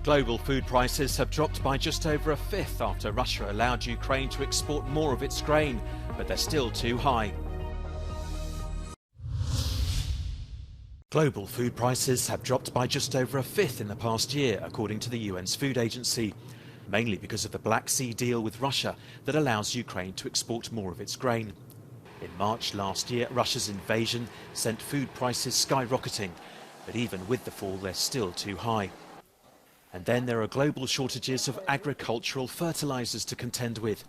Global food prices have dropped by just over a fifth after Russia allowed Ukraine to export more of its grain, but they're still too high. Global food prices have dropped by just over a fifth in the past year, according to the UN's food agency, mainly because of the Black Sea deal with Russia that allows Ukraine to export more of its grain. In March last year, Russia's invasion sent food prices skyrocketing, but even with the fall, they're still too high. And then there are global shortages of agricultural fertilizers to contend with.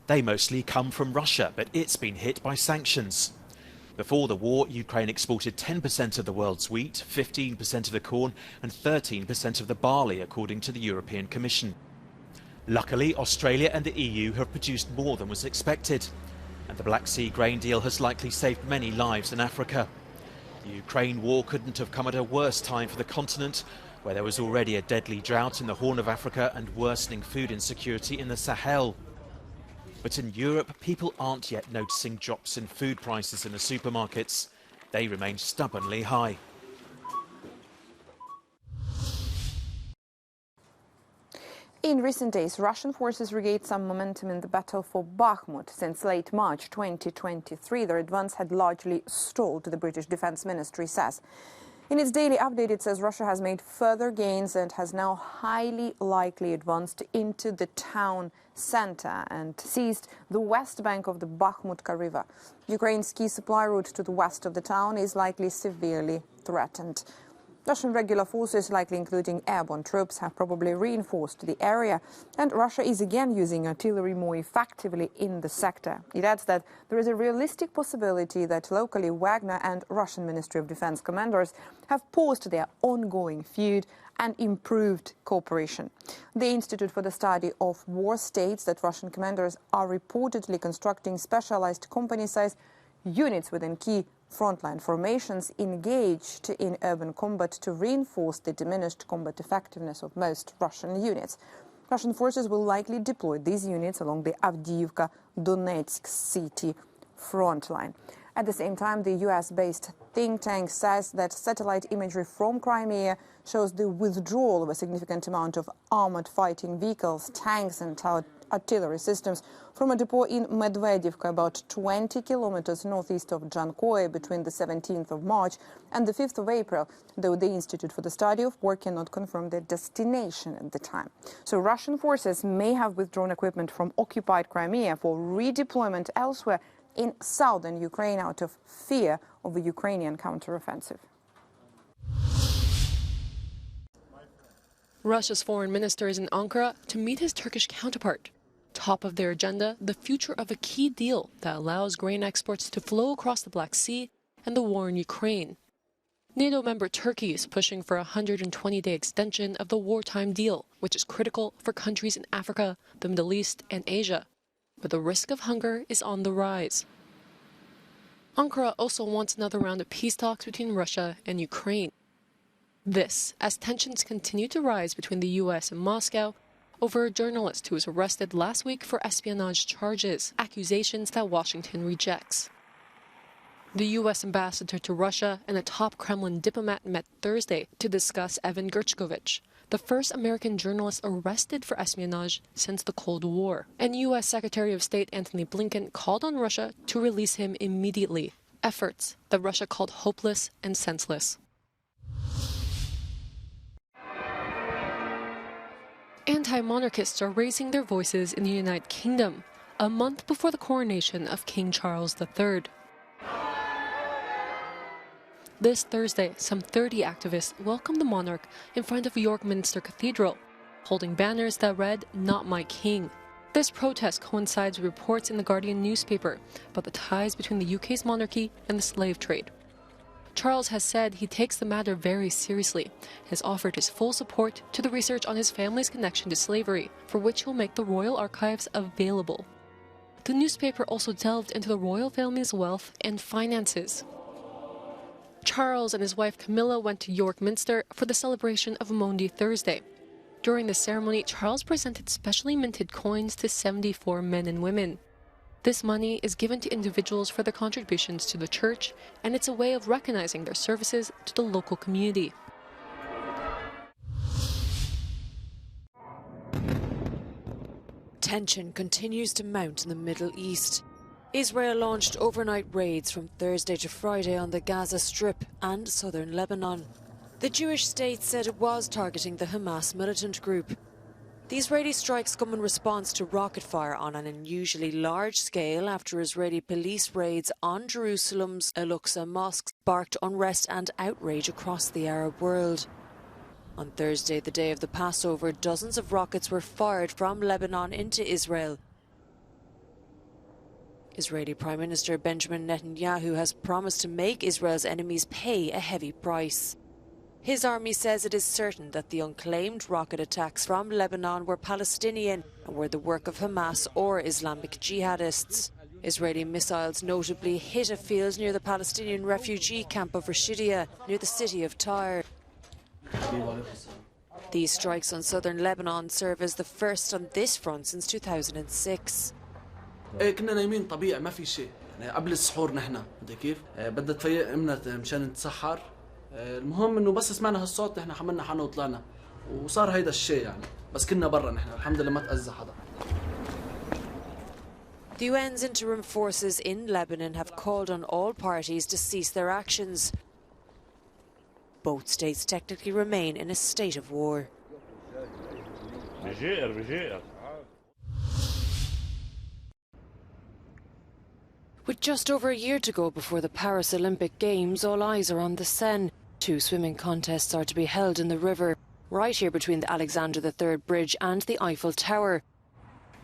They mostly come from Russia, but it's been hit by sanctions. Before the war, Ukraine exported 10% of the world's wheat, 15% of the corn and 13% of the barley, according to the European Commission. Luckily, Australia and the EU have produced more than was expected, and the Black Sea grain deal has likely saved many lives in Africa. The Ukraine war couldn't have come at a worse time for the continent, where there was already a deadly drought in the Horn of Africa and worsening food insecurity in the Sahel. But in Europe, people aren't yet noticing drops in food prices in the supermarkets. They remain stubbornly high. In recent days, Russian forces regained some momentum in the battle for Bakhmut. Since late March 2023, their advance had largely stalled, the British Defence Ministry says. In its daily update, it says Russia has made further gains and has now highly likely advanced into the town center and seized the west bank of the Bakhmutka River. Ukraine's key supply route to the west of the town is likely severely threatened. Russian regular forces, likely including airborne troops, have probably reinforced the area, and Russia is again using artillery more effectively in the sector. It adds that there is a realistic possibility that locally Wagner and Russian Ministry of Defense commanders have paused their ongoing feud and improved cooperation. The Institute for the Study of War states that Russian commanders are reportedly constructing specialized company-sized units within key frontline formations engaged in urban combat to reinforce the diminished combat effectiveness of most Russian units. Russian forces will likely deploy these units along the Avdiivka-Donetsk city frontline. At the same time, the US-based think tank says that satellite imagery from Crimea shows the withdrawal of a significant amount of armored fighting vehicles, tanks and artillery systems from a depot in Medvedivka, about 20 kilometers northeast of Jankoe, between the 17th of March and the 5th of April, though the Institute for the Study of War cannot confirm their destination at the time. So Russian forces may have withdrawn equipment from occupied Crimea for redeployment elsewhere in southern Ukraine out of fear of a Ukrainian counteroffensive. Russia's foreign minister is in Ankara to meet his Turkish counterpart. Top of their agenda, the future of a key deal that allows grain exports to flow across the Black Sea and the war in Ukraine. NATO member Turkey is pushing for a 120-day extension of the wartime deal, which is critical for countries in Africa, the Middle East and Asia. But the risk of hunger is on the rise. Ankara also wants another round of peace talks between Russia and Ukraine. This, as tensions continue to rise between the US and Moscow over a journalist who was arrested last week for espionage charges, accusations that Washington rejects. The US ambassador to Russia and a top Kremlin diplomat met Thursday to discuss Evan Gershkovich, the first American journalist arrested for espionage since the Cold War. And US Secretary of State Antony Blinken called on Russia to release him immediately, efforts that Russia called hopeless and senseless. Anti-monarchists are raising their voices in the United Kingdom, a month before the coronation of King Charles III. This Thursday, some 30 activists welcomed the monarch in front of York Minster Cathedral, holding banners that read, "Not my king." This protest coincides with reports in the Guardian newspaper about the ties between the UK's monarchy and the slave trade. Charles has said he takes the matter very seriously, has offered his full support to the research on his family's connection to slavery, for which he'll make the royal archives available. The newspaper also delved into the royal family's wealth and finances. Charles and his wife Camilla went to York Minster for the celebration of Maundy Thursday. During the ceremony, Charles presented specially minted coins to 74 men and women. This money is given to individuals for their contributions to the church, and it's a way of recognizing their services to the local community. Tension continues to mount in the Middle East. Israel launched overnight raids from Thursday to Friday on the Gaza Strip and southern Lebanon. The Jewish state said it was targeting the Hamas militant group. The Israeli strikes come in response to rocket fire on an unusually large scale after Israeli police raids on Jerusalem's Al-Aqsa mosque sparked unrest and outrage across the Arab world. On Thursday, the day of the Passover, dozens of rockets were fired from Lebanon into Israel. Israeli Prime Minister Benjamin Netanyahu has promised to make Israel's enemies pay a heavy price. His army says it is certain that the unclaimed rocket attacks from Lebanon were Palestinian and were the work of Hamas or Islamic jihadists. Israeli missiles notably hit a field near the Palestinian refugee camp of Rashidia, near the city of Tyre. These strikes on southern Lebanon serve as the first on this front since 2006. كنا نايمين طبيعي ما في شيء يعني قبل السحور نحن بدي كيف بدها تفيق امنا مشان نتسحر المهم انه بس سمعنا هالصوت نحن حملنا حالنا وطلعنا وصار هيدا الشيء يعني بس كنا برا نحن الحمد لله ما تأذى حدا. The UN's interim forces in Lebanon have called on all parties to cease their actions. Both states technically remain in a state of war. With just over a year to go before the Paris Olympic Games, all eyes are on the Seine. 2 swimming contests are to be held in the river, right here between the Alexander III Bridge and the Eiffel Tower.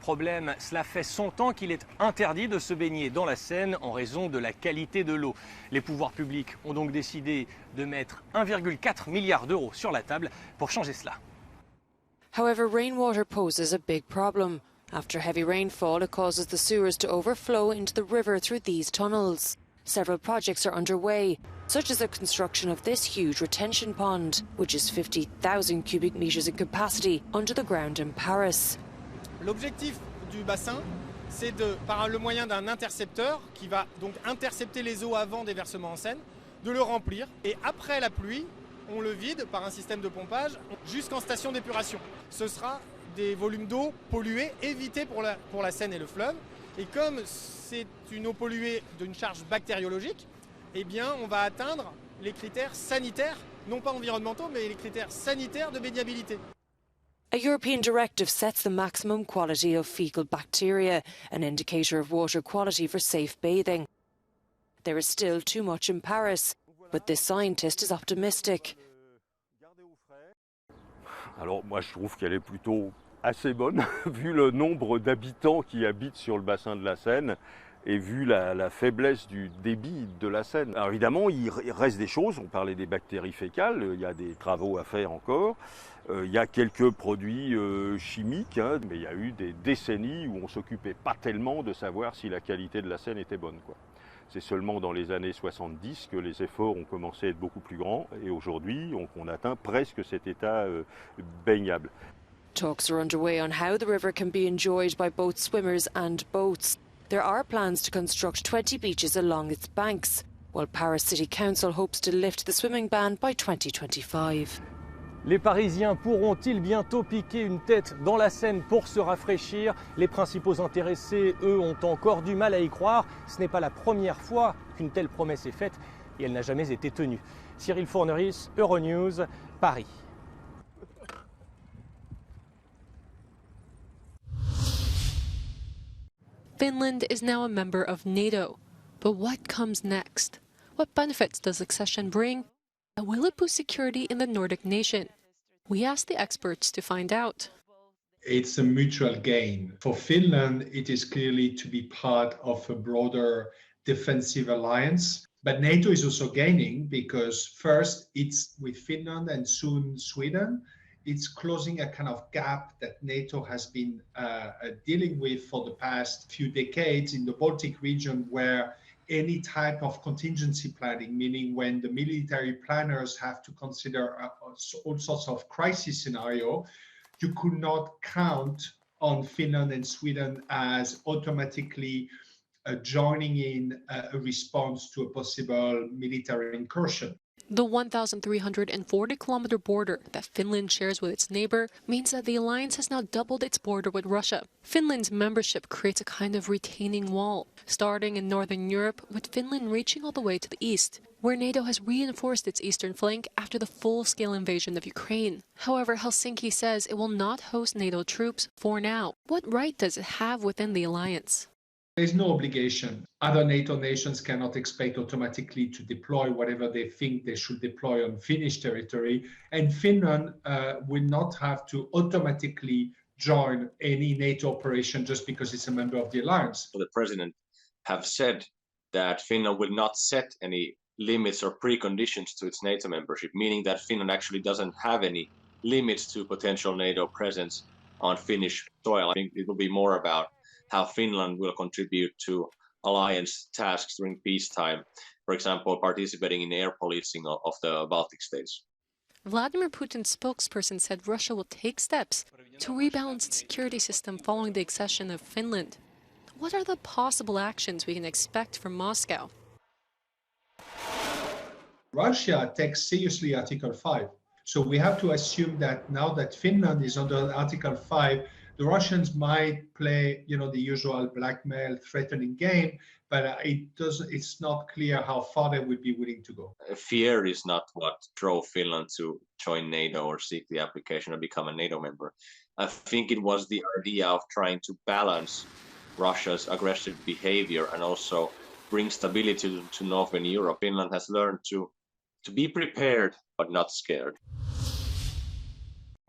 Problème, cela fait 100 ans qu'il est interdit de se baigner dans la Seine en raison de la qualité de l'eau. Les pouvoirs publics ont donc décidé de mettre 1,4 milliard d'euros sur la table pour changer cela. However, rainwater poses a big problem. After heavy rainfall, it causes the sewers to overflow into the river through these tunnels. Several projects are underway, such as the construction of this huge retention pond, which is 50,000 cubic metres in capacity, under the ground in Paris. L'objectif du bassin, c'est par le moyen d'un intercepteur qui va donc intercepter les eaux avant des versements en Seine, de le remplir et après la pluie, on le vide par un système de pompage jusqu'en station d'épuration. Ce sera des volumes d'eau pollués évités pour la Seine et le fleuve. Et comme c'est une eau polluée d'une charge bactériologique, eh bien on va atteindre les critères sanitaires, non pas environnementaux, mais les critères sanitaires de baignabilité. A European directive sets the maximum quality of fecal bacteria, an indicator of water quality for safe bathing. There is still too much in Paris, but this scientist is optimistic. Alors moi je trouve qu'elle est plutôt assez bonne, vu le nombre d'habitants qui habitent sur le bassin de la Seine et vu la faiblesse du débit de la Seine. Alors évidemment, il reste des choses, on parlait des bactéries fécales, il y a des travaux à faire encore, il y a quelques produits chimiques, hein, mais il y a eu des décennies où on ne s'occupait pas tellement de savoir si la qualité de la Seine était bonne, quoi. C'est seulement dans les années 70 que les efforts ont commencé à être beaucoup plus grands et aujourd'hui on atteint presque cet état baignable. Talks are underway on how the river can be enjoyed by both swimmers and boats. There are plans to construct 20 beaches along its banks, while Paris City Council hopes to lift the swimming ban by 2025. Les Parisiens pourront-ils bientôt piquer une tête dans la Seine pour se rafraîchir? Les principaux intéressés, eux, ont encore du mal à y croire. Ce n'est pas la première fois qu'une telle promesse est faite et elle n'a jamais été tenue. Cyril Fourneris, Euronews, Paris. Finland is now a member of NATO. But what comes next? What benefits does accession bring? And will it boost security in the Nordic nation? We asked the experts to find out. It's a mutual gain. For Finland, it is clearly to be part of a broader defensive alliance. But NATO is also gaining because first it's with Finland and soon Sweden. It's closing a kind of gap that NATO has been dealing with for the past few decades in the Baltic region, where any type of contingency planning, meaning when the military planners have to consider all sorts of crisis scenario, you could not count on Finland and Sweden as automatically joining in a response to a possible military incursion. The 1,340-kilometer border that Finland shares with its neighbor means that the alliance has now doubled its border with Russia. Finland's membership creates a kind of retaining wall, starting in northern Europe, with Finland reaching all the way to the east, where NATO has reinforced its eastern flank after the full-scale invasion of Ukraine. However, Helsinki says it will not host NATO troops for now. What right does it have within the alliance? There's no obligation. Other NATO nations cannot expect automatically to deploy whatever they think they should deploy on Finnish territory, and Finland will not have to automatically join any NATO operation just because it's a member of the alliance. The president have said that Finland will not set any limits or preconditions to its NATO membership, meaning that Finland actually doesn't have any limits to potential NATO presence on Finnish soil. I think it will be more about how Finland will contribute to alliance tasks during peacetime, for example, participating in air policing of the Baltic states. Vladimir Putin's spokesperson said Russia will take steps to rebalance its security system following the accession of Finland. What are the possible actions we can expect from Moscow? Russia takes seriously Article 5. So we have to assume that now that Finland is under Article 5, the Russians might play, the usual blackmail, threatening game, but it's not clear how far they would be willing to go. Fear is not what drove Finland to join NATO or seek the application or become a NATO member. I think it was the idea of trying to balance Russia's aggressive behavior and also bring stability to Northern Europe. Finland has learned to be prepared but not scared.